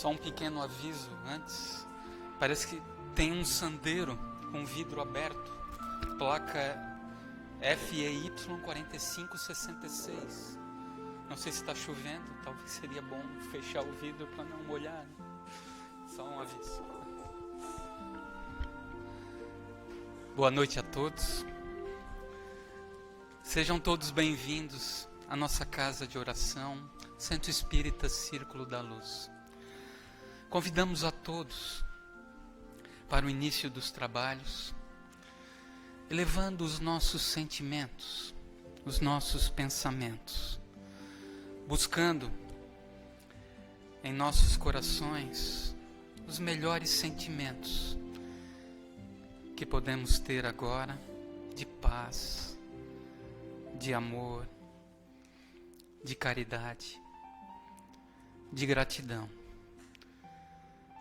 Só um pequeno aviso antes. Parece que tem um Sandero com vidro aberto. Placa FEY 4566. Não sei se está chovendo. Talvez seria bom fechar o vidro para não molhar. Né? Só um aviso. Boa noite a todos. Sejam todos bem-vindos à nossa casa de oração, Centro Espírita Círculo da Luz. Convidamos a todos para o início dos trabalhos, elevando os nossos sentimentos, os nossos pensamentos, buscando em nossos corações os melhores sentimentos que podemos ter agora de paz, de amor, de caridade, de gratidão.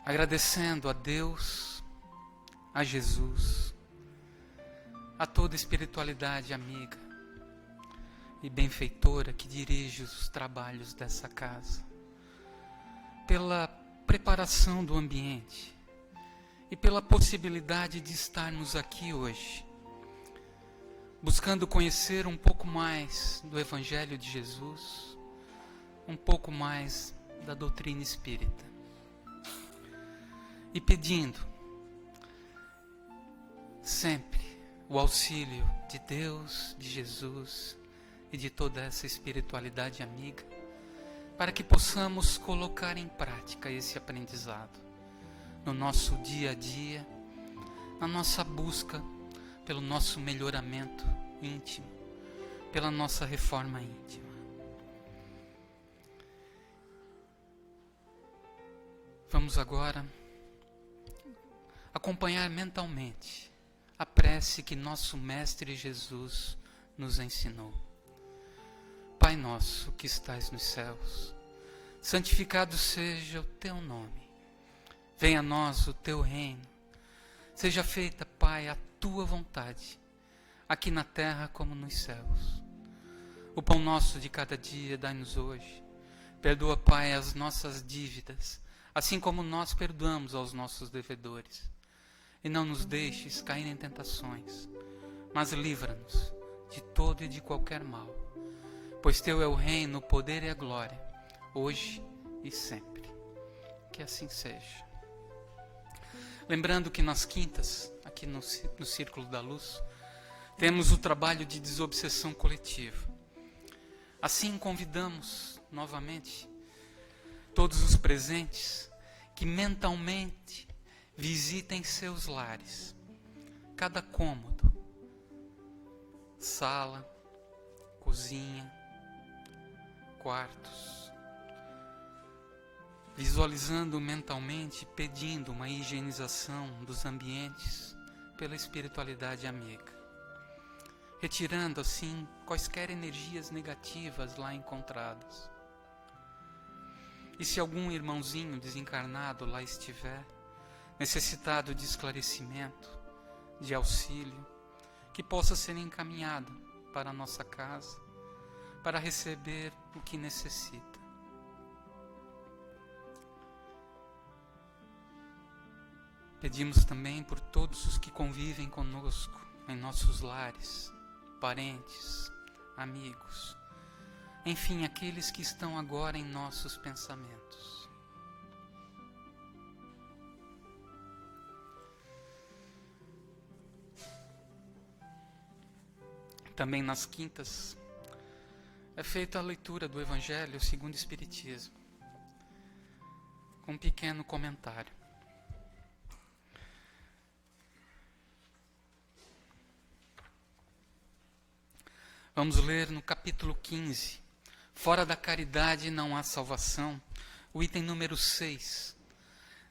Agradecendo a Deus, a Jesus, a toda espiritualidade amiga e benfeitora que dirige os trabalhos dessa casa, pela preparação do ambiente e pela possibilidade de estarmos aqui hoje, buscando conhecer um pouco mais do Evangelho de Jesus, um pouco mais da doutrina espírita. E pedindo sempre o auxílio de Deus, de Jesus e de toda essa espiritualidade amiga, para que possamos colocar em prática esse aprendizado no nosso dia a dia, na nossa busca pelo nosso melhoramento íntimo, pela nossa reforma íntima. Vamos agora acompanhar mentalmente a prece que nosso Mestre Jesus nos ensinou. Pai nosso que estais nos céus, santificado seja o teu nome. Venha a nós o teu reino. Seja feita, Pai, a tua vontade, aqui na terra como nos céus. O pão nosso de cada dia dai-nos hoje. Perdoa, Pai, as nossas dívidas, assim como nós perdoamos aos nossos devedores. E não nos deixes cair em tentações, mas livra-nos de todo e de qualquer mal. Pois teu é o reino, o poder e a glória, hoje e sempre. Que assim seja. Lembrando que nas quintas, aqui no Círculo da Luz, temos o trabalho de desobsessão coletiva. Assim convidamos novamente todos os presentes que mentalmente visitem seus lares, cada cômodo, sala, cozinha, quartos, visualizando mentalmente, pedindo uma higienização dos ambientes pela espiritualidade amiga, retirando assim quaisquer energias negativas lá encontradas. E se algum irmãozinho desencarnado lá estiver, necessitado de esclarecimento, de auxílio, que possa ser encaminhado para a nossa casa, para receber o que necessita. Pedimos também por todos os que convivem conosco em nossos lares, parentes, amigos, enfim, aqueles que estão agora em nossos pensamentos. Também nas quintas é feita a leitura do Evangelho segundo o Espiritismo, com um pequeno comentário. Vamos ler no capítulo 15, Fora da caridade não há salvação, o item número 6,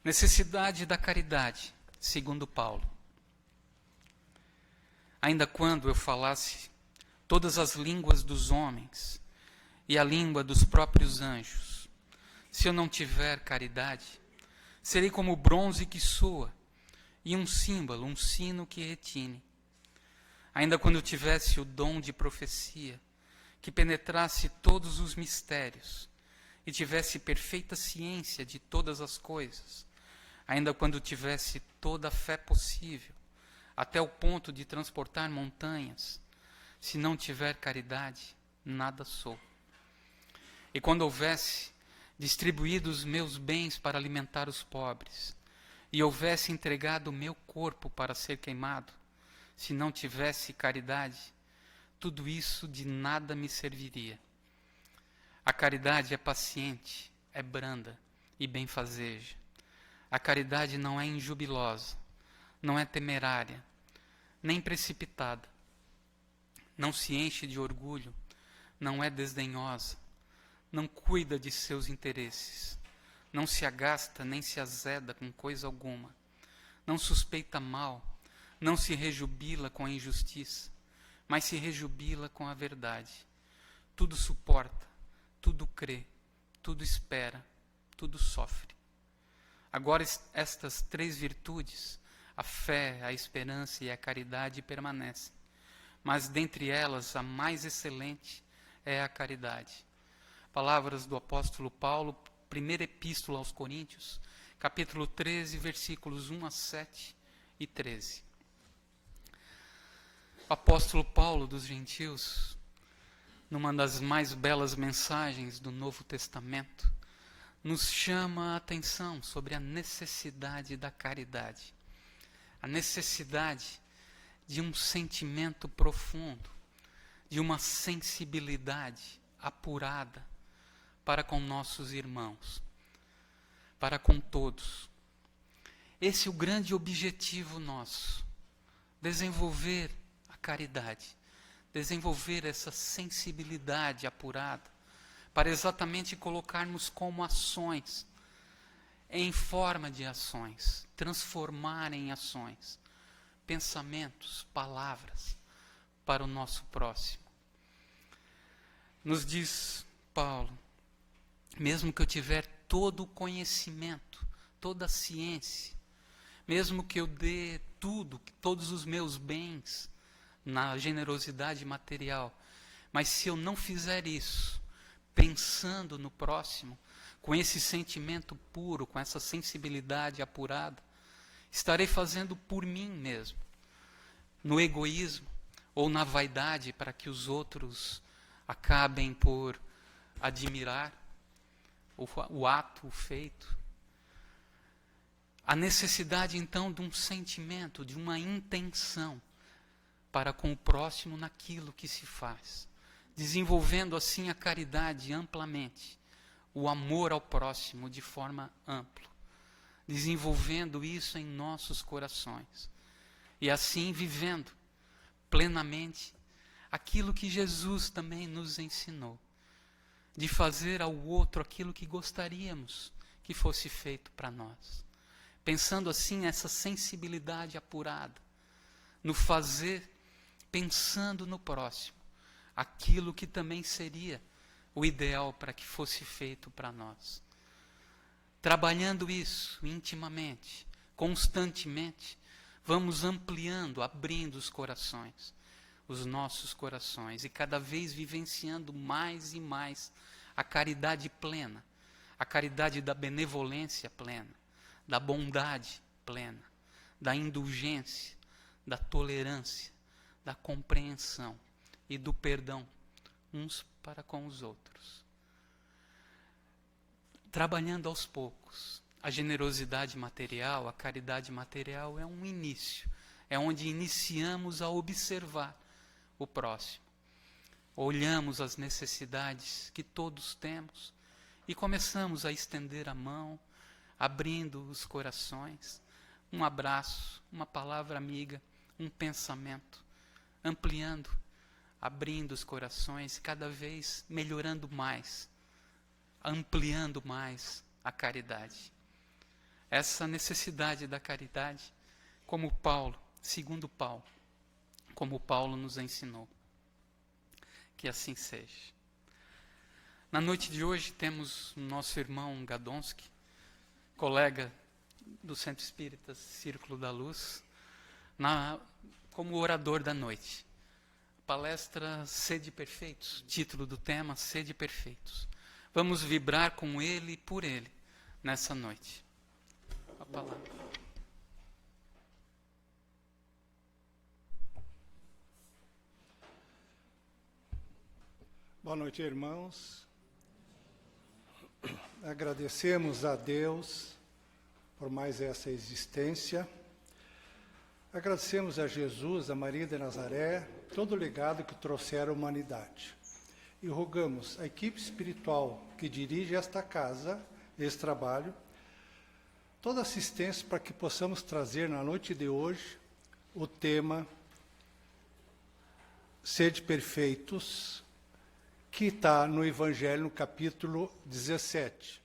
necessidade da caridade, segundo Paulo. Ainda quando eu falasse todas as línguas dos homens e a língua dos próprios anjos, se eu não tiver caridade, serei como o bronze que soa e um símbolo, um sino que retine. Ainda quando eu tivesse o dom de profecia, que penetrasse todos os mistérios e tivesse perfeita ciência de todas as coisas, ainda quando tivesse toda a fé possível, até o ponto de transportar montanhas, se não tiver caridade, nada sou. E quando houvesse distribuído os meus bens para alimentar os pobres, e houvesse entregado o meu corpo para ser queimado, se não tivesse caridade, tudo isso de nada me serviria. A caridade é paciente, é branda e benfazeja. A caridade não é injubilosa, não é temerária, nem precipitada. Não se enche de orgulho, não é desdenhosa, não cuida de seus interesses, não se agasta nem se azeda com coisa alguma, não suspeita mal, não se rejubila com a injustiça, mas se rejubila com a verdade. Tudo suporta, tudo crê, tudo espera, tudo sofre. Agora estas 3 virtudes, a fé, a esperança e a caridade, permanecem. Mas dentre elas a mais excelente é a caridade. Palavras do apóstolo Paulo, primeira epístola aos Coríntios, capítulo 13, versículos 1 a 7 e 13. O apóstolo Paulo dos gentios, numa das mais belas mensagens do Novo Testamento, nos chama a atenção sobre a necessidade da caridade, a necessidade de um sentimento profundo, de uma sensibilidade apurada para com nossos irmãos, para com todos. Esse é o grande objetivo nosso, desenvolver a caridade, desenvolver essa sensibilidade apurada, para exatamente colocarmos como ações, em forma de ações, transformar em ações, pensamentos, palavras, para o nosso próximo. Nos diz Paulo, mesmo que eu tiver todo o conhecimento, toda a ciência, mesmo que eu dê tudo, todos os meus bens na generosidade material, mas se eu não fizer isso, pensando no próximo, com esse sentimento puro, com essa sensibilidade apurada, estarei fazendo por mim mesmo, no egoísmo ou na vaidade, para que os outros acabem por admirar o ato, o feito. A necessidade então de um sentimento, de uma intenção para com o próximo naquilo que se faz, desenvolvendo assim a caridade amplamente, o amor ao próximo de forma ampla, desenvolvendo isso em nossos corações e assim vivendo plenamente aquilo que Jesus também nos ensinou, de fazer ao outro aquilo que gostaríamos que fosse feito para nós. Pensando assim essa sensibilidade apurada, no fazer, pensando no próximo, aquilo que também seria o ideal para que fosse feito para nós. Trabalhando isso intimamente, constantemente, vamos ampliando, abrindo os corações, os nossos corações, e cada vez vivenciando mais e mais a caridade plena, a caridade da benevolência plena, da bondade plena, da indulgência, da tolerância, da compreensão e do perdão uns para com os outros. Trabalhando aos poucos, a generosidade material, a caridade material é um início, é onde iniciamos a observar o próximo. Olhamos as necessidades que todos temos e começamos a estender a mão, abrindo os corações, um abraço, uma palavra amiga, um pensamento, ampliando, abrindo os corações, cada vez melhorando mais, ampliando mais a caridade. Essa necessidade da caridade, como Paulo, segundo Paulo, como Paulo nos ensinou. Que assim seja. Na noite de hoje temos o nosso irmão Gadonski, colega do Centro Espírita Círculo da Luz, como orador da noite. Palestra Sede Perfeitos, título do tema Sede Perfeitos. Vamos vibrar com Ele e por Ele nessa noite. A palavra. Boa noite, irmãos. Agradecemos a Deus por mais essa existência. Agradecemos a Jesus, a Maria de Nazaré, todo o legado que trouxeram à humanidade. E rogamos à equipe espiritual que dirige esta casa, esse trabalho, toda assistência para que possamos trazer na noite de hoje o tema Sede Perfeitos, que está no Evangelho, no capítulo 17.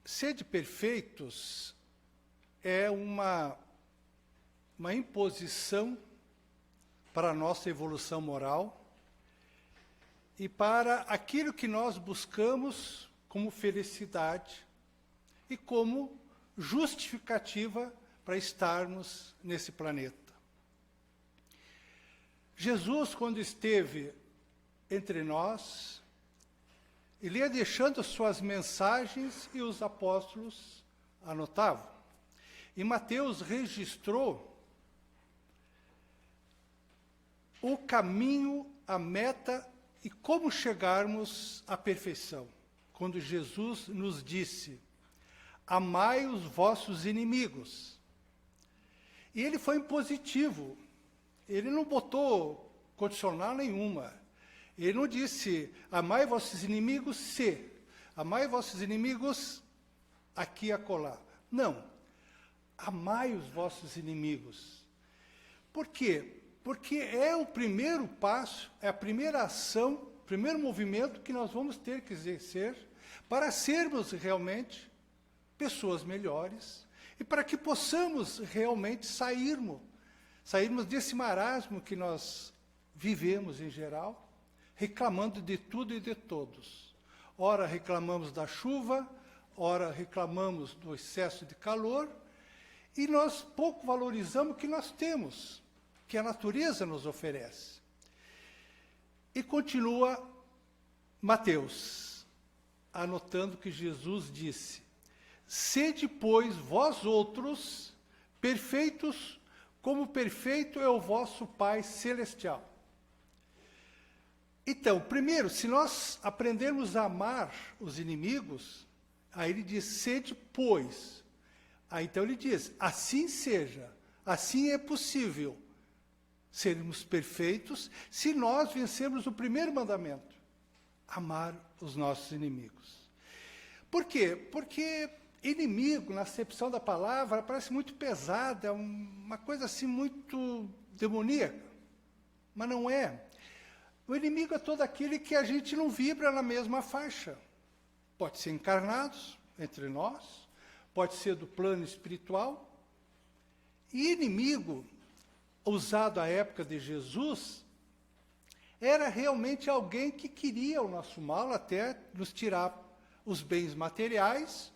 Sede perfeitos é uma imposição para a nossa evolução moral e para aquilo que nós buscamos como felicidade e como justificativa para estarmos nesse planeta. Jesus, quando esteve entre nós, ele ia deixando suas mensagens e os apóstolos anotavam. E Mateus registrou o caminho, a meta e como chegarmos à perfeição. Quando Jesus nos disse, amai os vossos inimigos. E ele foi impositivo. Ele não botou condicional nenhuma. Ele não disse, amai vossos inimigos se. Amai vossos inimigos aqui e acolá. Não. Amai os vossos inimigos. Por quê? Porque é o primeiro passo, é a primeira ação, o primeiro movimento que nós vamos ter que exercer para sermos realmente pessoas melhores e para que possamos realmente sairmos desse marasmo que nós vivemos em geral, reclamando de tudo e de todos. Ora reclamamos da chuva, ora reclamamos do excesso de calor, e nós pouco valorizamos o que nós temos, que a natureza nos oferece. E continua Mateus, anotando que Jesus disse, sede, pois, vós outros perfeitos, como perfeito é o vosso Pai Celestial. Então, primeiro, se nós aprendermos a amar os inimigos, aí ele diz, sede, pois. Aí então ele diz, assim seja, assim é possível sermos perfeitos se nós vencermos o primeiro mandamento, amar os nossos inimigos. Por quê? Porque inimigo, na acepção da palavra, parece muito pesada, é uma coisa assim muito demoníaca, mas não é. O inimigo é todo aquele que a gente não vibra na mesma faixa. Pode ser encarnados entre nós, pode ser do plano espiritual. E inimigo, usado à época de Jesus, era realmente alguém que queria o nosso mal, até nos tirar os bens materiais,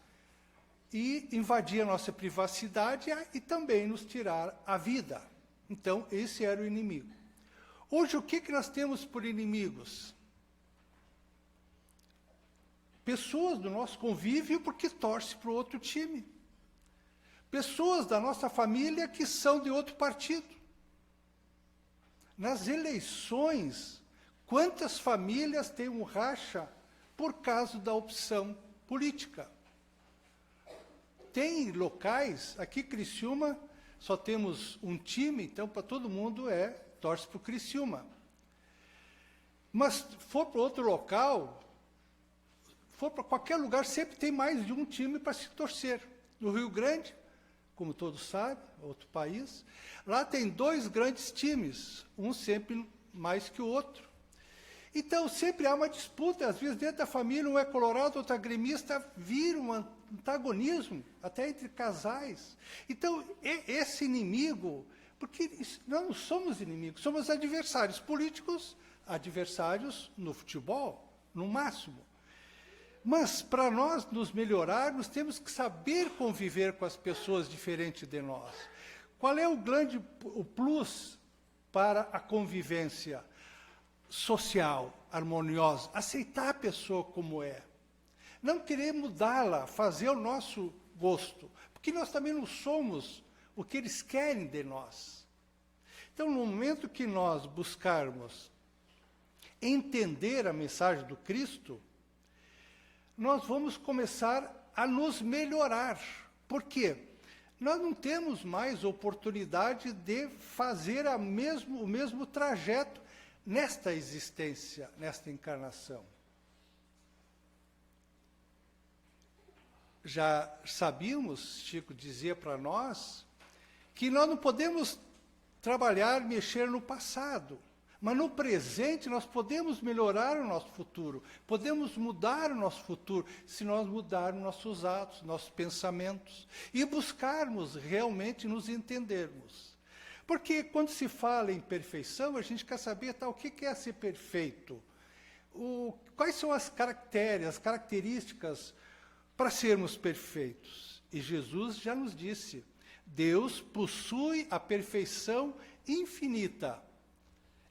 e invadir a nossa privacidade e também nos tirar a vida. Então, esse era o inimigo. Hoje, o que nós temos por inimigos? Pessoas do nosso convívio porque torcem para o outro time. Pessoas da nossa família que são de outro partido. Nas eleições, quantas famílias têm um racha por causa da opção política? Tem locais, aqui Criciúma, só temos um time, então para todo mundo torce para o Criciúma. Mas for para outro local, for para qualquer lugar, sempre tem mais de um time para se torcer. No Rio Grande, como todos sabem, outro país, lá tem 2 grandes times, um sempre mais que o outro. Então, sempre há uma disputa, às vezes dentro da família, um é colorado, outro é gremista, vira um antagonismo, até entre casais. Então, esse inimigo, porque nós não somos inimigos, somos adversários políticos, adversários no futebol, no máximo. Mas, para nós nos melhorarmos, temos que saber conviver com as pessoas diferentes de nós. Qual é o plus para a convivência social? harmoniosa, aceitar a pessoa como é. Não querer mudá-la, fazer o nosso gosto, porque nós também não somos o que eles querem de nós. Então, no momento que nós buscarmos entender a mensagem do Cristo, nós vamos começar a nos melhorar. Por quê? Nós não temos mais oportunidade de fazer o mesmo trajeto nesta existência, nesta encarnação. Já sabíamos, Chico dizia para nós, que nós não podemos trabalhar, mexer no passado, mas no presente nós podemos melhorar o nosso futuro, podemos mudar o nosso futuro, se nós mudarmos nossos atos, nossos pensamentos, e buscarmos realmente nos entendermos. Porque quando se fala em perfeição, a gente quer saber o que é ser perfeito, quais são as características para sermos perfeitos. E Jesus já nos disse, Deus possui a perfeição infinita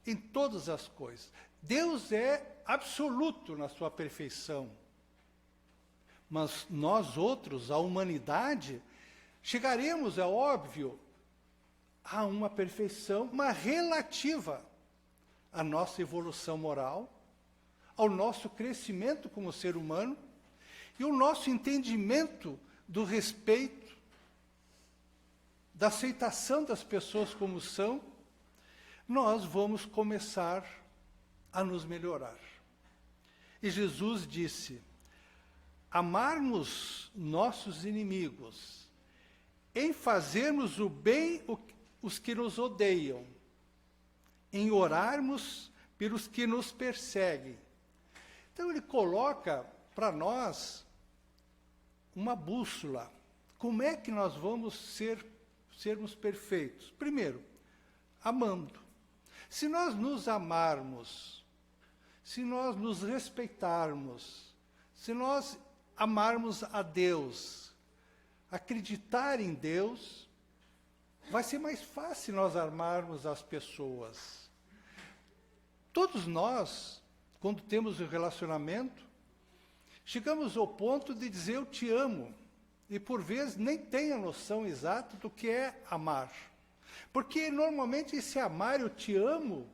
em todas as coisas. Deus é absoluto na sua perfeição. Mas nós outros, a humanidade, chegaremos, é óbvio, a uma perfeição, uma relativa à nossa evolução moral, ao nosso crescimento como ser humano e o nosso entendimento do respeito, da aceitação das pessoas como são, nós vamos começar a nos melhorar. E Jesus disse, amarmos nossos inimigos, em fazermos o bem os que nos odeiam, em orarmos pelos que nos perseguem. Então ele coloca para nós uma bússola. Como é que nós vamos sermos perfeitos? Primeiro, amando. Se nós nos amarmos, se nós nos respeitarmos, se nós amarmos a Deus, acreditar em Deus, vai ser mais fácil nós amarmos as pessoas. Todos nós, quando temos um relacionamento, chegamos ao ponto de dizer eu te amo, e por vezes nem tem a noção exata do que é amar. Porque normalmente esse amar, eu te amo,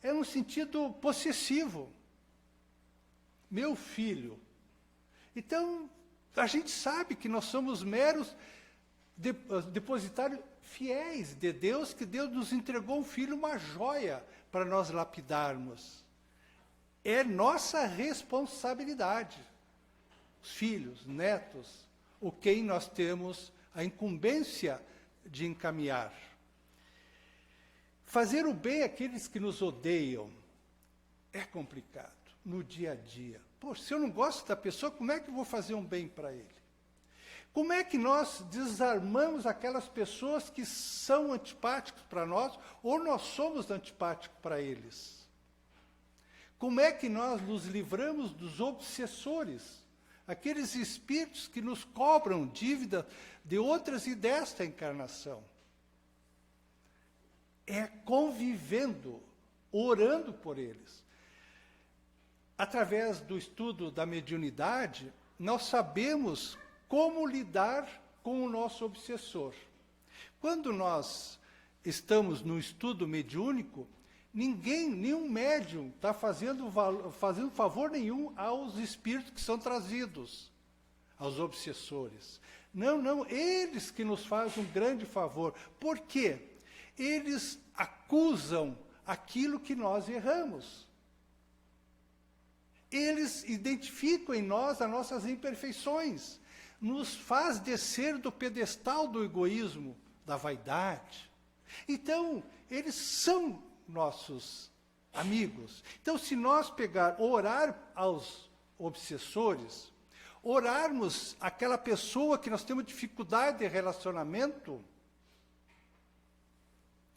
é no sentido possessivo. Meu filho. Então, a gente sabe que nós somos meros depositários fiéis de Deus, que Deus nos entregou um filho, uma joia, para nós lapidarmos. É nossa responsabilidade. Os filhos, netos, o quem nós temos a incumbência de encaminhar. Fazer o bem àqueles que nos odeiam é complicado no dia a dia. Poxa, se eu não gosto da pessoa, como é que eu vou fazer um bem para ele? Como é que nós desarmamos aquelas pessoas que são antipáticas para nós, ou nós somos antipáticos para eles? Como é que nós nos livramos dos obsessores, aqueles espíritos que nos cobram dívida de outras e desta encarnação? É convivendo, orando por eles. Através do estudo da mediunidade, nós sabemos como lidar com o nosso obsessor. Quando nós estamos no estudo mediúnico, nenhum médium está fazendo favor nenhum aos espíritos que são trazidos, aos obsessores. Não, eles que nos fazem um grande favor. Por quê? Eles acusam aquilo que nós erramos. Eles identificam em nós as nossas imperfeições, nos faz descer do pedestal do egoísmo, da vaidade. Então, eles são nossos amigos. Então, se nós orar aos obsessores, orarmos aquela pessoa que nós temos dificuldade de relacionamento,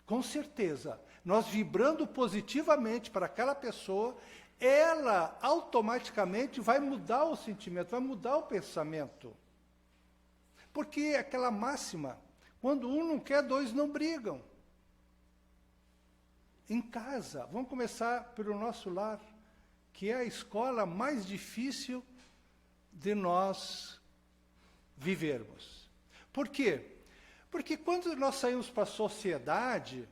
com certeza, nós vibrando positivamente para aquela pessoa, ela automaticamente vai mudar o sentimento, vai mudar o pensamento. Porque aquela máxima, quando um não quer, dois não brigam. Em casa, vamos começar pelo nosso lar. que é a escola mais difícil de nós vivermos. Por quê? Porque quando nós saímos para a sociedade,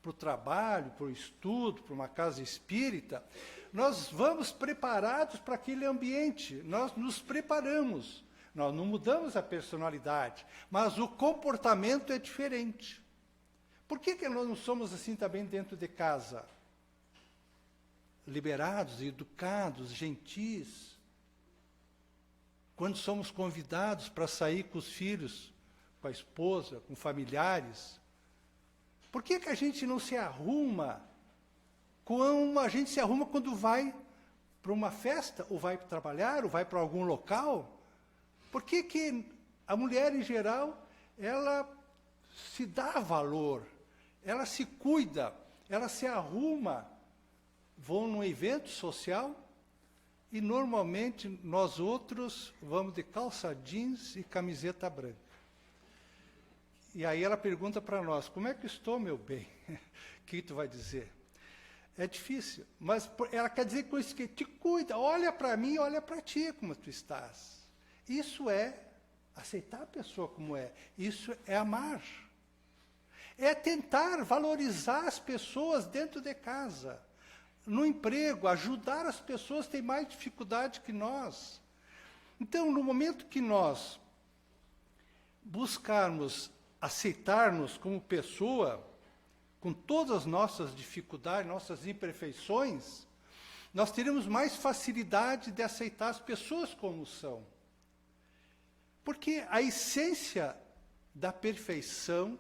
para o trabalho, para o estudo, para uma casa espírita, nós vamos preparados para aquele ambiente, nós nos preparamos, nós não mudamos a personalidade, mas o comportamento é diferente. Por que nós não somos assim também dentro de casa? Liberados, educados, gentis. Quando somos convidados para sair com os filhos, com a esposa, com familiares, por que a gente não se arruma como a gente se arruma quando vai para uma festa, ou vai trabalhar, ou vai para algum local? Por que a mulher, em geral, ela se dá valor, ela se cuida, ela se arruma, vão num evento social, e normalmente nós outros vamos de calça jeans e camiseta branca. E aí ela pergunta para nós, como é que estou, meu bem? O que tu vai dizer? É difícil, mas ela quer dizer com isso que te cuida, olha para mim, olha para ti como tu estás. Isso é aceitar a pessoa como é, isso é amar. É tentar valorizar as pessoas dentro de casa, no emprego, ajudar as pessoas que têm mais dificuldade que nós. Então, no momento que nós buscarmos aceitar-nos como pessoa, com todas as nossas dificuldades, nossas imperfeições, nós teremos mais facilidade de aceitar as pessoas como são. Porque a essência da perfeição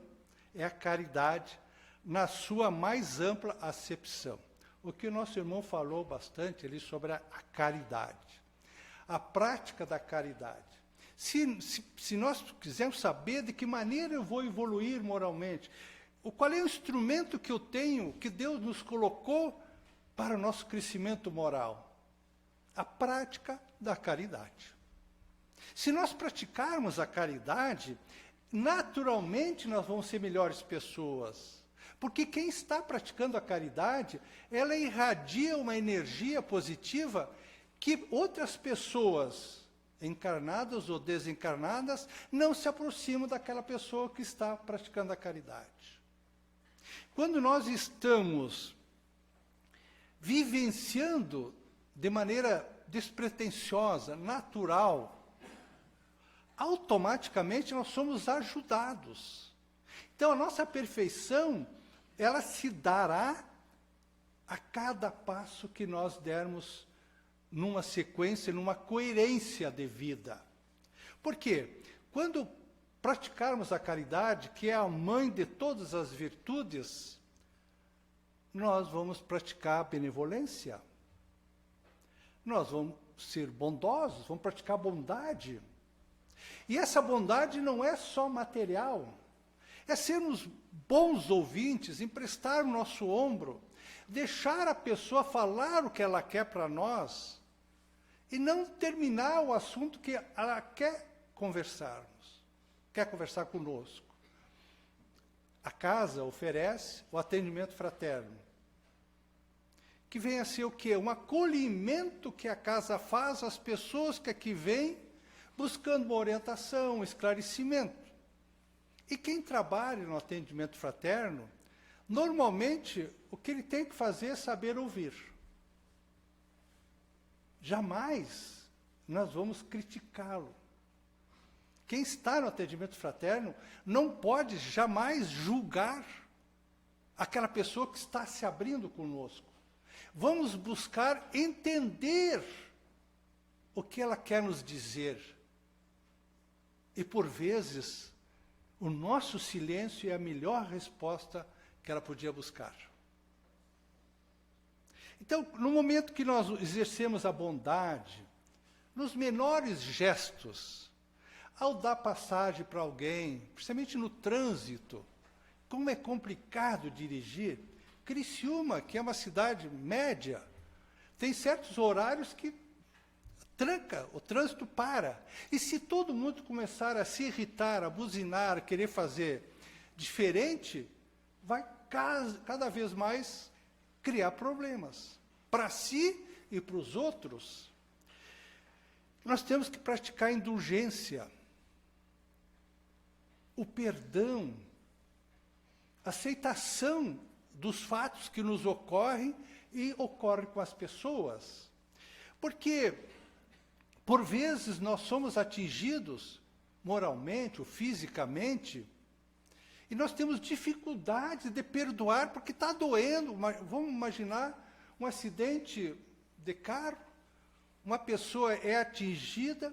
é a caridade na sua mais ampla acepção. O que o nosso irmão falou bastante ali sobre a caridade, a prática da caridade. Se nós quisermos saber de que maneira eu vou evoluir moralmente, qual é o instrumento que eu tenho, que Deus nos colocou para o nosso crescimento moral? A prática da caridade. Se nós praticarmos a caridade, naturalmente nós vamos ser melhores pessoas. Porque quem está praticando a caridade, ela irradia uma energia positiva que outras pessoas, encarnadas ou desencarnadas, não se aproximam daquela pessoa que está praticando a caridade. Quando nós estamos vivenciando de maneira despretensiosa, natural, automaticamente nós somos ajudados. Então, a nossa perfeição, ela se dará a cada passo que nós dermos numa sequência, numa coerência de vida. Por quê? Quando praticarmos a caridade, que é a mãe de todas as virtudes, nós vamos praticar a benevolência. Nós vamos ser bondosos, vamos praticar a bondade. E essa bondade não é só material, é sermos bons ouvintes, emprestar o nosso ombro, deixar a pessoa falar o que ela quer para nós, e não terminar o assunto que ela quer conversarmos, quer conversar conosco. A casa oferece o atendimento fraterno, que vem a ser o quê? Um acolhimento que a casa faz às pessoas que aqui vêm, buscando uma orientação, um esclarecimento. E quem trabalha no atendimento fraterno, normalmente, o que ele tem que fazer é saber ouvir. Jamais nós vamos criticá-lo. Quem está no atendimento fraterno não pode jamais julgar aquela pessoa que está se abrindo conosco. Vamos buscar entender o que ela quer nos dizer. E, por vezes, o nosso silêncio é a melhor resposta que ela podia buscar. Então, no momento que nós exercemos a bondade, nos menores gestos, ao dar passagem para alguém, principalmente no trânsito, como é complicado dirigir, Criciúma, que é uma cidade média, tem certos horários que tranca, o trânsito para. E se todo mundo começar a se irritar, a buzinar, a querer fazer diferente, vai cada vez mais criar problemas. Para si e para os outros, nós temos que praticar a indulgência, o perdão, a aceitação dos fatos que nos ocorrem e ocorrem com as pessoas. Porque, por vezes, nós somos atingidos moralmente ou fisicamente, e nós temos dificuldade de perdoar porque está doendo. Vamos imaginar um acidente de carro, uma pessoa é atingida,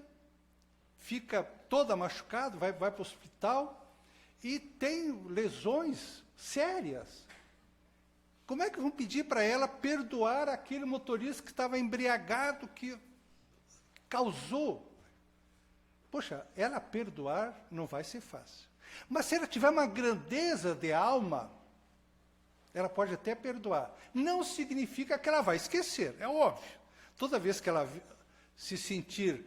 fica toda machucada, vai para o hospital e tem lesões sérias. Como é que vão pedir para ela perdoar aquele motorista que estava embriagado, que causou? Poxa, ela perdoar não vai ser fácil. Mas se ela tiver uma grandeza de alma, ela pode até perdoar. Não significa que ela vai esquecer, é óbvio. Toda vez que ela se sentir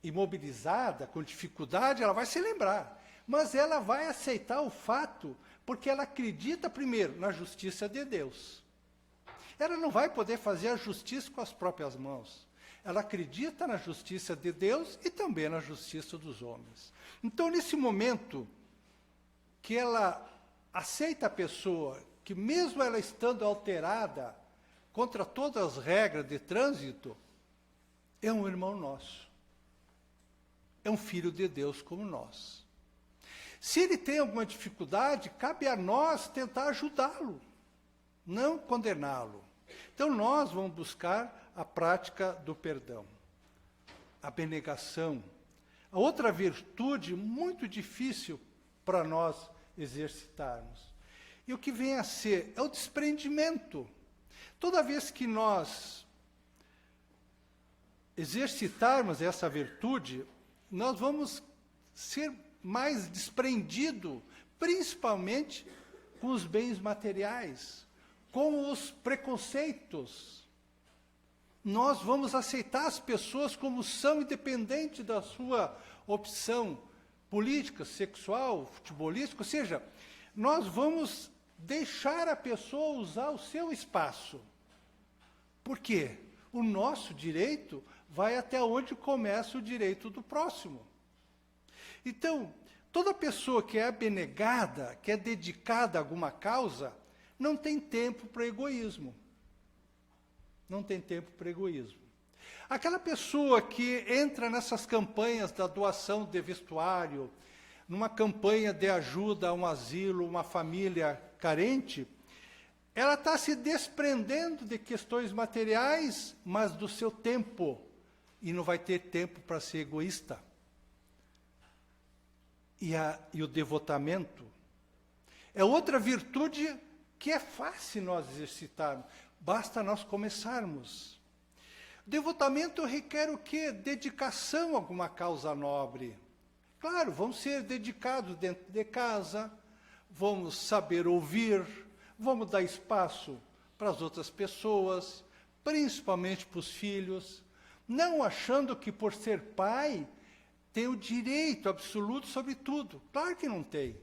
imobilizada, com dificuldade, ela vai se lembrar. Mas ela vai aceitar o fato, porque ela acredita, primeiro, na justiça de Deus. Ela não vai poder fazer a justiça com as próprias mãos. Ela acredita na justiça de Deus e também na justiça dos homens. Então, nesse momento que ela aceita a pessoa, que mesmo ela estando alterada contra todas as regras de trânsito, é um irmão nosso. É um filho de Deus como nós. Se ele tem alguma dificuldade, cabe a nós tentar ajudá-lo, não condená-lo. Então, nós vamos buscar a prática do perdão, a abnegação. A outra virtude muito difícil para nós exercitarmos. E o que vem a ser é o desprendimento. Toda vez que nós exercitarmos essa virtude, nós vamos ser mais desprendidos, principalmente com os bens materiais, com os preconceitos. Nós vamos aceitar as pessoas como são, independente da sua opção política, sexual, futebolística, ou seja, nós vamos deixar a pessoa usar o seu espaço. Por quê? O nosso direito vai até onde começa o direito do próximo. Então, toda pessoa que é abnegada, que é dedicada a alguma causa, não tem tempo para egoísmo. Não tem tempo para egoísmo. Aquela pessoa que entra nessas campanhas da doação de vestuário, numa campanha de ajuda a um asilo, uma família carente, ela está se desprendendo de questões materiais, mas do seu tempo, e não vai ter tempo para ser egoísta. E o devotamento é outra virtude que é fácil nós exercitarmos. Basta nós começarmos. Devotamento requer o quê? Dedicação a alguma causa nobre. Claro, vamos ser dedicados dentro de casa, vamos saber ouvir, vamos dar espaço para as outras pessoas, principalmente para os filhos, não achando que por ser pai tem o direito absoluto sobre tudo. Claro que não tem.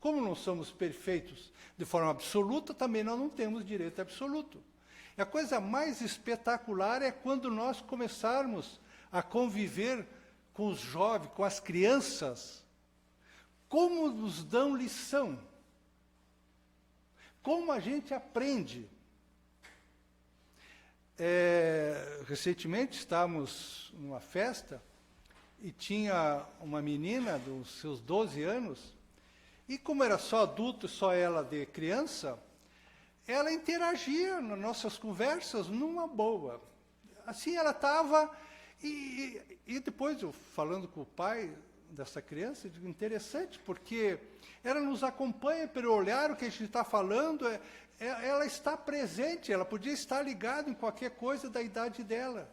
Como não somos perfeitos de forma absoluta, também nós não temos direito absoluto. E a coisa mais espetacular é quando nós começarmos a conviver com os jovens, com as crianças, como nos dão lição, como a gente aprende. Recentemente estávamos numa festa e tinha uma menina dos seus 12 anos, e como era só adulto, só ela de criança, ela interagia nas nossas conversas numa boa. Assim ela estava, e depois eu falando com o pai dessa criança, eu digo, interessante, porque ela nos acompanha pelo olhar, o que a gente está falando, ela está presente, ela podia estar ligada em qualquer coisa da idade dela.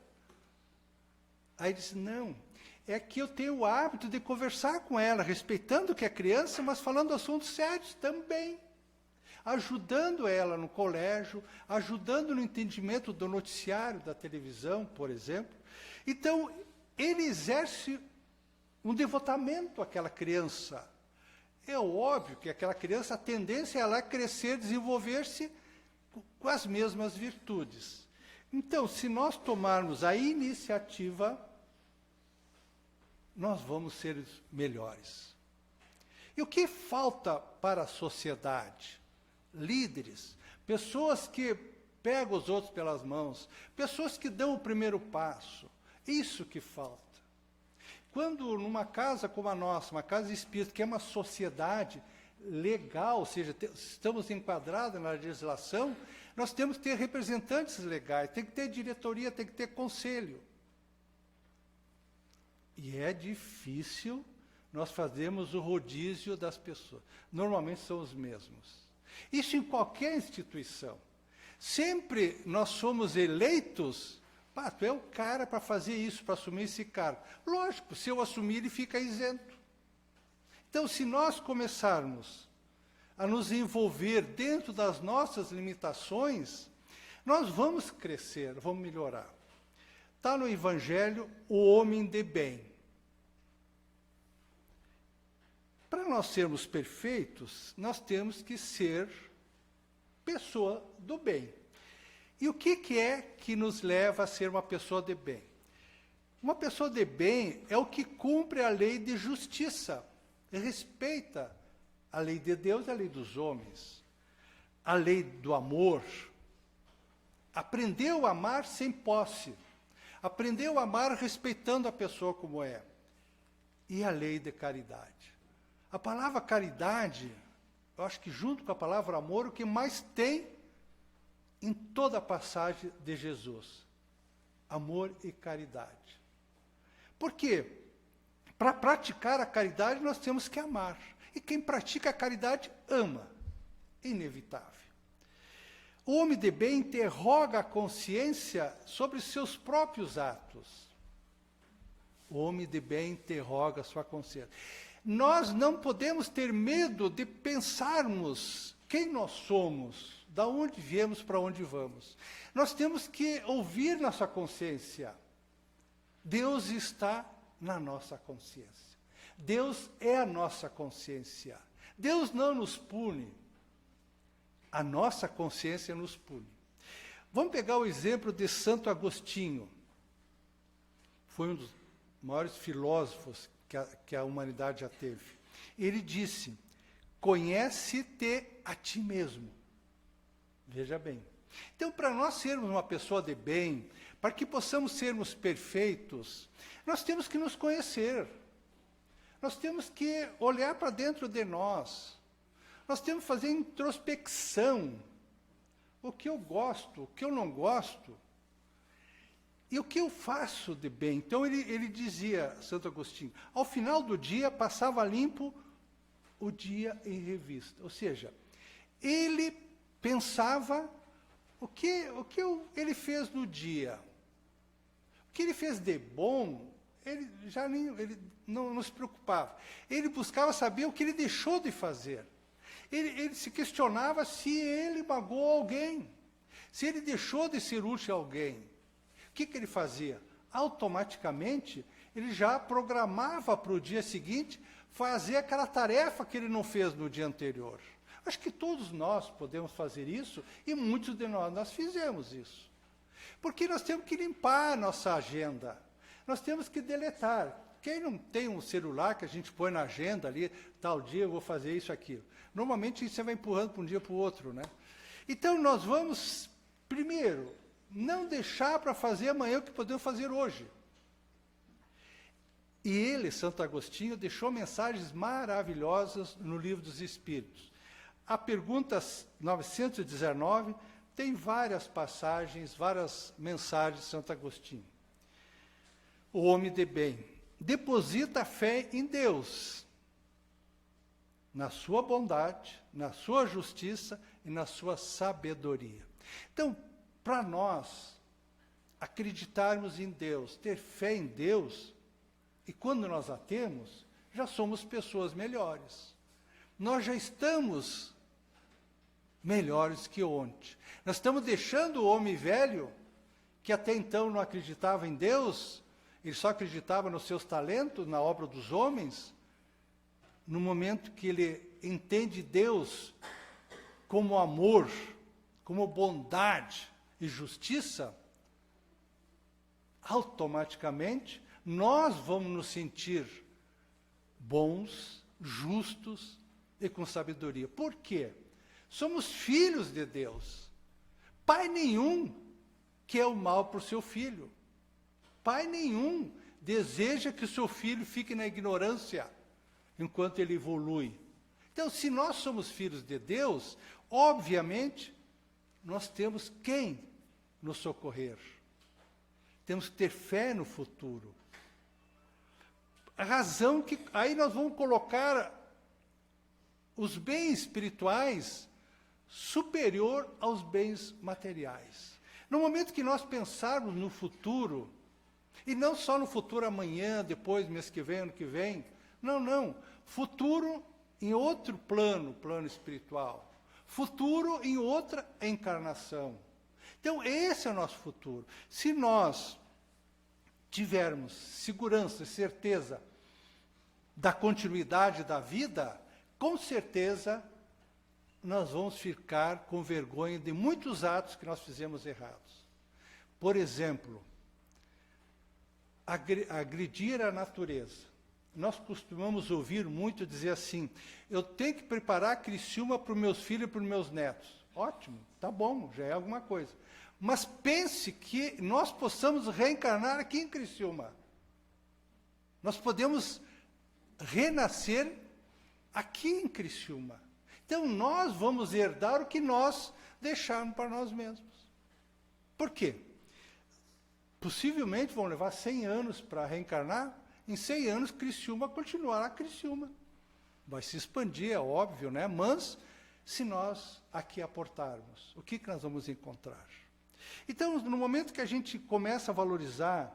Aí disse, não, é que eu tenho o hábito de conversar com ela, respeitando que é criança, mas falando assuntos sérios também. Ajudando ela no colégio, ajudando no entendimento do noticiário, da televisão, por exemplo. Então, ele exerce um devotamento àquela criança. É óbvio que aquela criança, a tendência é ela crescer, desenvolver-se com as mesmas virtudes. Então, se nós tomarmos a iniciativa, nós vamos ser melhores. E o que falta para a sociedade? Líderes, pessoas que pegam os outros pelas mãos, pessoas que dão o primeiro passo. Isso que falta. Quando numa casa como a nossa, uma casa espírita, que é uma sociedade legal, ou seja, estamos enquadrados na legislação, nós temos que ter representantes legais, tem que ter diretoria, tem que ter conselho. E é difícil nós fazermos o rodízio das pessoas. Normalmente são os mesmos. Isso em qualquer instituição. Sempre nós somos eleitos, tu é o cara para fazer isso, para assumir esse cargo. Lógico, se eu assumir, ele fica isento. Então, se nós começarmos a nos envolver dentro das nossas limitações, nós vamos crescer, vamos melhorar. Está no Evangelho o homem de bem. Para nós sermos perfeitos, nós temos que ser pessoa do bem. E o que é que nos leva a ser uma pessoa de bem? Uma pessoa de bem é o que cumpre a lei de justiça, respeita a lei de Deus e a lei dos homens, a lei do amor. Aprendeu a amar sem posse, aprendeu a amar respeitando a pessoa como é. E a lei de caridade. A palavra caridade, eu acho que junto com a palavra amor, o que mais tem em toda a passagem de Jesus. Amor e caridade. Por quê? Para praticar a caridade, nós temos que amar. E quem pratica a caridade, ama. Inevitável. O homem de bem interroga a consciência sobre seus próprios atos. O homem de bem interroga a sua consciência. Nós não podemos ter medo de pensarmos quem nós somos, da onde viemos, para onde vamos. Nós temos que ouvir nossa consciência. Deus está na nossa consciência. Deus é a nossa consciência. Deus não nos pune. A nossa consciência nos pune. Vamos pegar o exemplo de Santo Agostinho. Foi um dos maiores filósofos que a humanidade já teve. Ele disse, conhece-te a ti mesmo. Veja bem. Então, para nós sermos uma pessoa de bem, para que possamos sermos perfeitos, nós temos que nos conhecer. Nós temos que olhar para dentro de nós. Nós temos que fazer introspecção. O que eu gosto, o que eu não gosto. E o que eu faço de bem? Então, ele dizia, Santo Agostinho, ao final do dia, passava limpo o dia em revista. Ou seja, ele pensava o que ele fez no dia. O que ele fez de bom, ele não se preocupava. Ele buscava saber o que ele deixou de fazer. Ele se questionava se ele magoou alguém, se ele deixou de ser útil a alguém. O que ele fazia? Automaticamente, ele já programava para o dia seguinte fazer aquela tarefa que ele não fez no dia anterior. Acho que todos nós podemos fazer isso, e muitos de nós fizemos isso. Porque nós temos que limpar a nossa agenda. Nós temos que deletar. Quem não tem um celular que a gente põe na agenda ali, tal dia eu vou fazer isso, aquilo. Normalmente você vai empurrando para um dia para o outro, né? Então nós vamos, primeiro, não deixar para fazer amanhã o que podemos fazer hoje. E ele, Santo Agostinho, deixou mensagens maravilhosas no Livro dos Espíritos. A pergunta 919 tem várias passagens, várias mensagens de Santo Agostinho. O homem de bem deposita a fé em Deus, na sua bondade, na sua justiça e na sua sabedoria. Então, para nós acreditarmos em Deus, ter fé em Deus, e quando nós a temos, já somos pessoas melhores. Nós já estamos melhores que ontem. Nós estamos deixando o homem velho, que até então não acreditava em Deus, ele só acreditava nos seus talentos, na obra dos homens, no momento que ele entende Deus como amor, como bondade e justiça, automaticamente nós vamos nos sentir bons, justos e com sabedoria. Por quê? Somos filhos de Deus. Pai nenhum quer o mal para o seu filho. Pai nenhum deseja que o seu filho fique na ignorância enquanto ele evolui. Então, se nós somos filhos de Deus, obviamente, nós temos quem nos socorrer. Temos que ter fé no futuro. A razão que... Aí nós vamos colocar os bens espirituais superior aos bens materiais. No momento que nós pensarmos no futuro, e não só no futuro amanhã, depois, mês que vem, ano que vem, não. Futuro em outro plano, plano espiritual. Futuro em outra encarnação. Então, esse é o nosso futuro. Se nós tivermos segurança e certeza da continuidade da vida, com certeza nós vamos ficar com vergonha de muitos atos que nós fizemos errados. Por exemplo, agredir a natureza. Nós costumamos ouvir muito dizer assim: eu tenho que preparar a Criciúma para os meus filhos e para os meus netos. Ótimo, tá bom, já é alguma coisa. Mas pense que nós possamos reencarnar aqui em Criciúma. Nós podemos renascer aqui em Criciúma. Então, nós vamos herdar o que nós deixarmos para nós mesmos. Por quê? Possivelmente vão levar 100 anos para reencarnar. Em 100 anos, Criciúma continuará Criciúma. Vai se expandir, é óbvio, né? Mas, se nós aqui aportarmos, o que nós vamos encontrar? Então, no momento que a gente começa a valorizar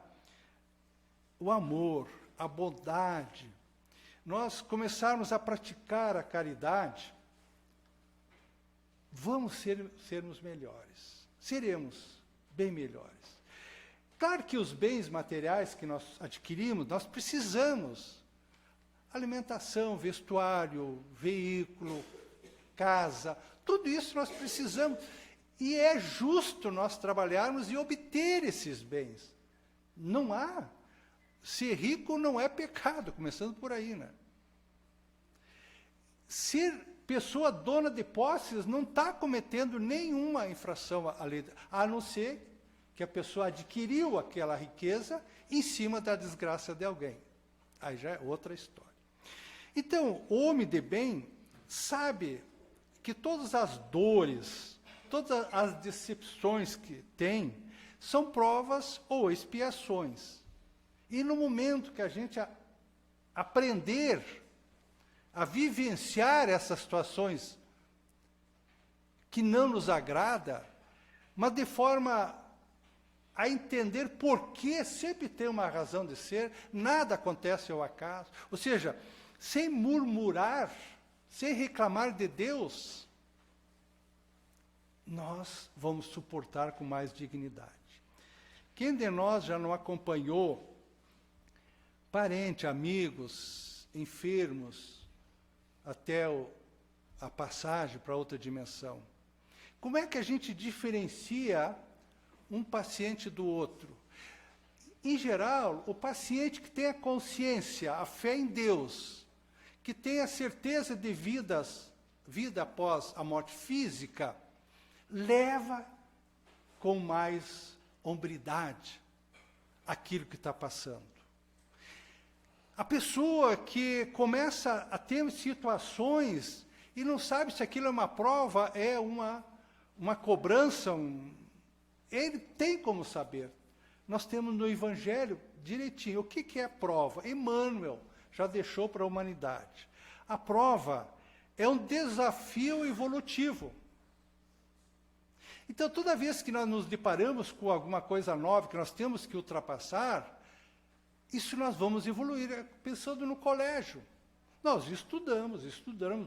o amor, a bondade, nós começarmos a praticar a caridade, vamos sermos melhores. Seremos bem melhores. Claro que os bens materiais que nós adquirimos, nós precisamos. Alimentação, vestuário, veículo, casa, tudo isso nós precisamos. E é justo nós trabalharmos e obter esses bens. Não há. Ser rico não é pecado, começando por aí, né? Ser pessoa dona de posses não está cometendo nenhuma infração à lei, a não ser que a pessoa adquiriu aquela riqueza em cima da desgraça de alguém. Aí já é outra história. Então, o homem de bem sabe que todas as dores, todas as decepções que tem, são provas ou expiações. E no momento que a gente aprender a vivenciar essas situações que não nos agrada, mas de forma a entender por que sempre tem uma razão de ser, nada acontece ao acaso. Ou seja, sem murmurar, sem reclamar de Deus, nós vamos suportar com mais dignidade. Quem de nós já não acompanhou parente, amigos, enfermos, até a passagem para outra dimensão? Como é que a gente diferencia um paciente do outro? Em geral, o paciente que tem a consciência, a fé em Deus, que tem a certeza de vida após a morte física, leva com mais hombridade aquilo que está passando. A pessoa que começa a ter situações e não sabe se aquilo é uma prova, é uma cobrança, ele tem como saber. Nós temos no Evangelho direitinho. O que é prova? Emmanuel já deixou para a humanidade. A prova é um desafio evolutivo. Então, toda vez que nós nos deparamos com alguma coisa nova que nós temos que ultrapassar, isso nós vamos evoluir. Pensando no colégio. Nós estudamos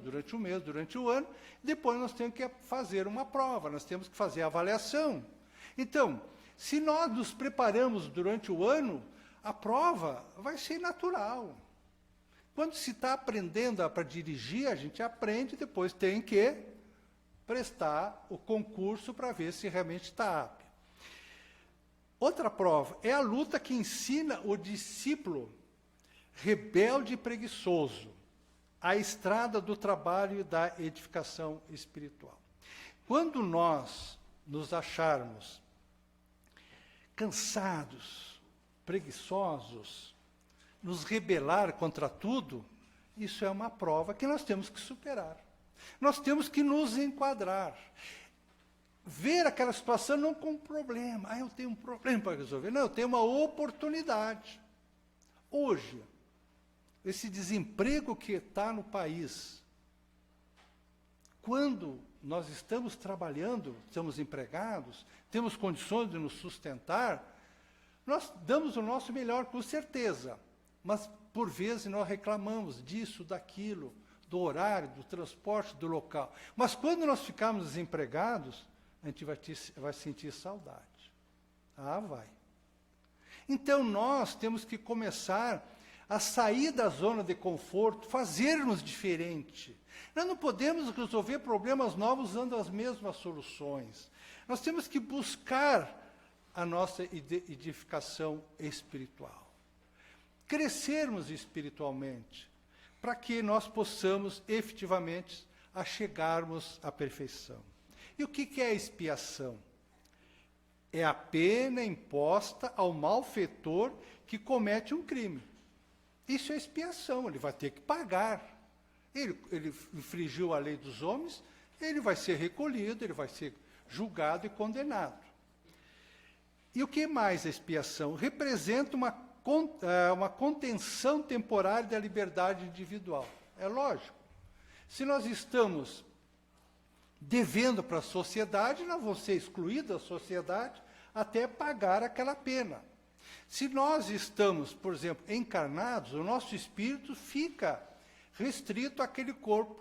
durante o mês, durante o ano, depois nós temos que fazer uma prova, nós temos que fazer a avaliação. Então, se nós nos preparamos durante o ano, a prova vai ser natural. Quando se está aprendendo para dirigir, a gente aprende, depois tem que prestar o concurso para ver se realmente está apto. Outra prova é a luta que ensina o discípulo rebelde e preguiçoso a estrada do trabalho e da edificação espiritual. Quando nós nos acharmos cansados, preguiçosos, nos rebelar contra tudo, isso é uma prova que nós temos que superar. Nós temos que nos enquadrar. Ver aquela situação não como um problema. Eu tenho um problema para resolver. Não, eu tenho uma oportunidade. Hoje, esse desemprego que está no país, quando nós estamos trabalhando, estamos empregados, temos condições de nos sustentar, nós damos o nosso melhor, com certeza. Mas, por vezes, nós reclamamos disso, daquilo, do horário, do transporte, do local. Mas, quando nós ficarmos desempregados, a gente vai sentir saudade. Vai. Então, nós temos que começar a sair da zona de conforto, fazermos diferente. Nós não podemos resolver problemas novos usando as mesmas soluções. Nós temos que buscar a nossa edificação espiritual. Crescermos espiritualmente, para que nós possamos efetivamente chegarmos à perfeição. E o que é a expiação? É a pena imposta ao malfeitor que comete um crime. Isso é expiação, ele vai ter que pagar. Ele infringiu a lei dos homens, ele vai ser recolhido, ele vai ser julgado e condenado. E o que mais a expiação? Representa uma contenção temporária da liberdade individual. É lógico. Se nós estamos devendo para a sociedade, nós vamos ser excluídos da sociedade até pagar aquela pena. Se nós estamos, por exemplo, encarnados, o nosso espírito fica restrito àquele corpo.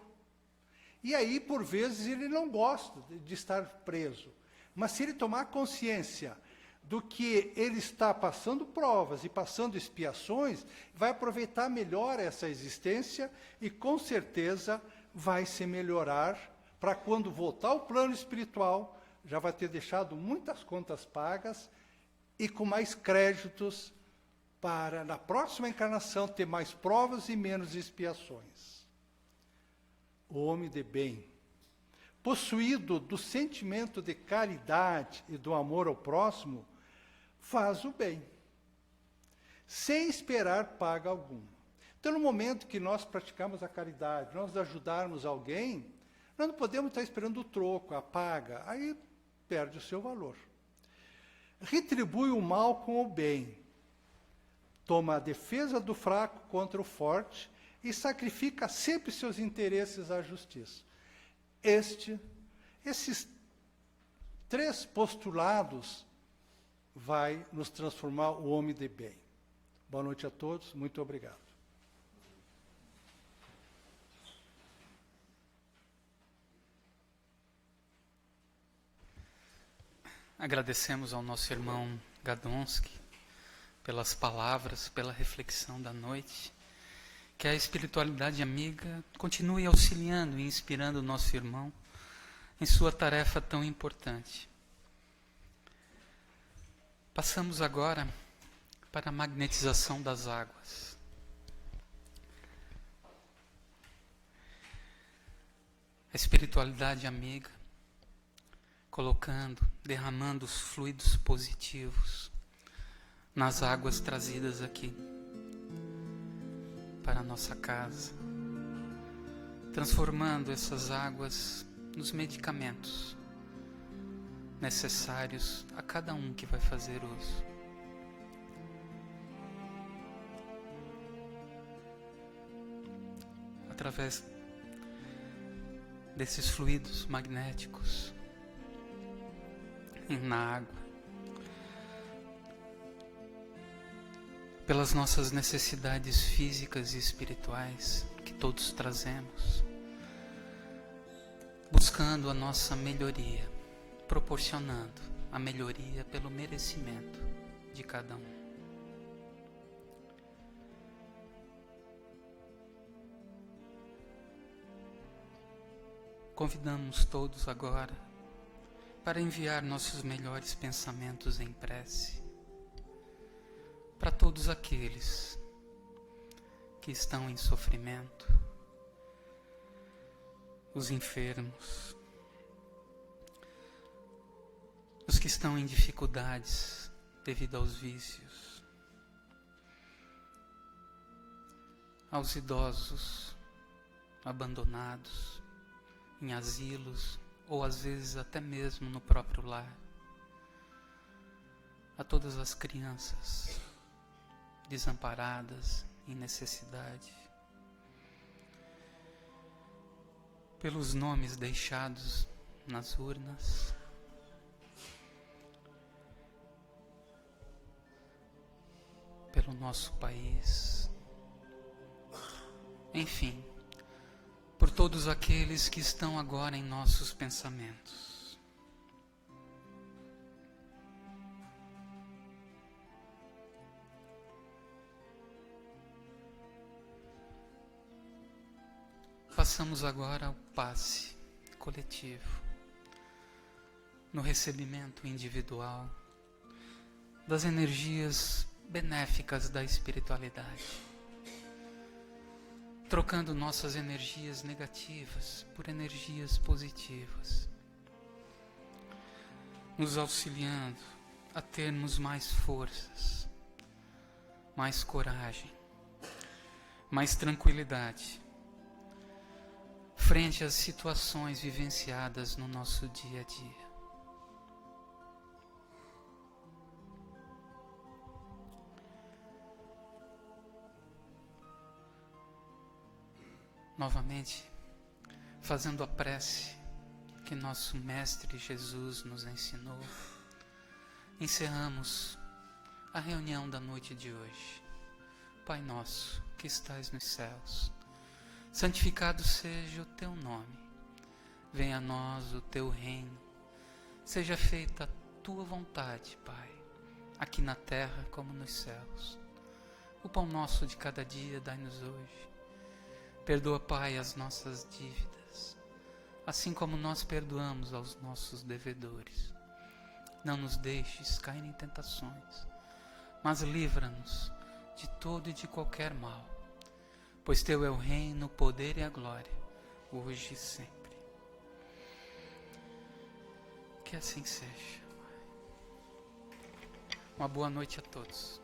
E aí, por vezes, ele não gosta de estar preso. Mas se ele tomar consciência do que ele está passando provas e passando expiações, vai aproveitar melhor essa existência e, com certeza, vai se melhorar para quando voltar ao plano espiritual, já vai ter deixado muitas contas pagas e com mais créditos para, na próxima encarnação, ter mais provas e menos expiações. O homem de bem, possuído do sentimento de caridade e do amor ao próximo, faz o bem, sem esperar paga alguma. Então, no momento que nós praticamos a caridade, nós ajudarmos alguém, nós não podemos estar esperando o troco, a paga, aí perde o seu valor. Retribui o mal com o bem, toma a defesa do fraco contra o forte e sacrifica sempre seus interesses à justiça. Esses 3 postulados vai nos transformar o homem de bem. Boa noite a todos, muito obrigado. Agradecemos ao nosso irmão Gadonsky pelas palavras, pela reflexão da noite. Que a espiritualidade amiga continue auxiliando e inspirando o nosso irmão em sua tarefa tão importante. Passamos agora para a magnetização das águas. A espiritualidade amiga, derramando os fluidos positivos nas águas trazidas aqui para a nossa casa, transformando essas águas nos medicamentos necessários a cada um que vai fazer uso. Através desses fluidos magnéticos na água, pelas nossas necessidades físicas e espirituais que todos trazemos, buscando a nossa melhoria, proporcionando a melhoria pelo merecimento de cada um. Convidamos todos agora para enviar nossos melhores pensamentos em prece para todos aqueles que estão em sofrimento, os enfermos, os que estão em dificuldades devido aos vícios, aos idosos abandonados em asilos ou às vezes até mesmo no próprio lar, a todas as crianças desamparadas em necessidade, pelos nomes deixados nas urnas, pelo nosso país, enfim, por todos aqueles que estão agora em nossos pensamentos. Passamos agora ao passe coletivo, no recebimento individual das energias benéficas da espiritualidade, trocando nossas energias negativas por energias positivas, nos auxiliando a termos mais forças, mais coragem, mais tranquilidade frente às situações vivenciadas no nosso dia a dia. Novamente, fazendo a prece que nosso Mestre Jesus nos ensinou, encerramos a reunião da noite de hoje. Pai nosso, que estais nos céus, santificado seja o teu nome. Venha a nós o teu reino. Seja feita a tua vontade, Pai, aqui na terra como nos céus. O pão nosso de cada dia dai-nos hoje. Perdoa, Pai, as nossas dívidas, assim como nós perdoamos aos nossos devedores. Não nos deixes cair em tentações, mas livra-nos de todo e de qualquer mal, pois teu é o reino, o poder e a glória, hoje e sempre. Que assim seja. Uma boa noite a todos.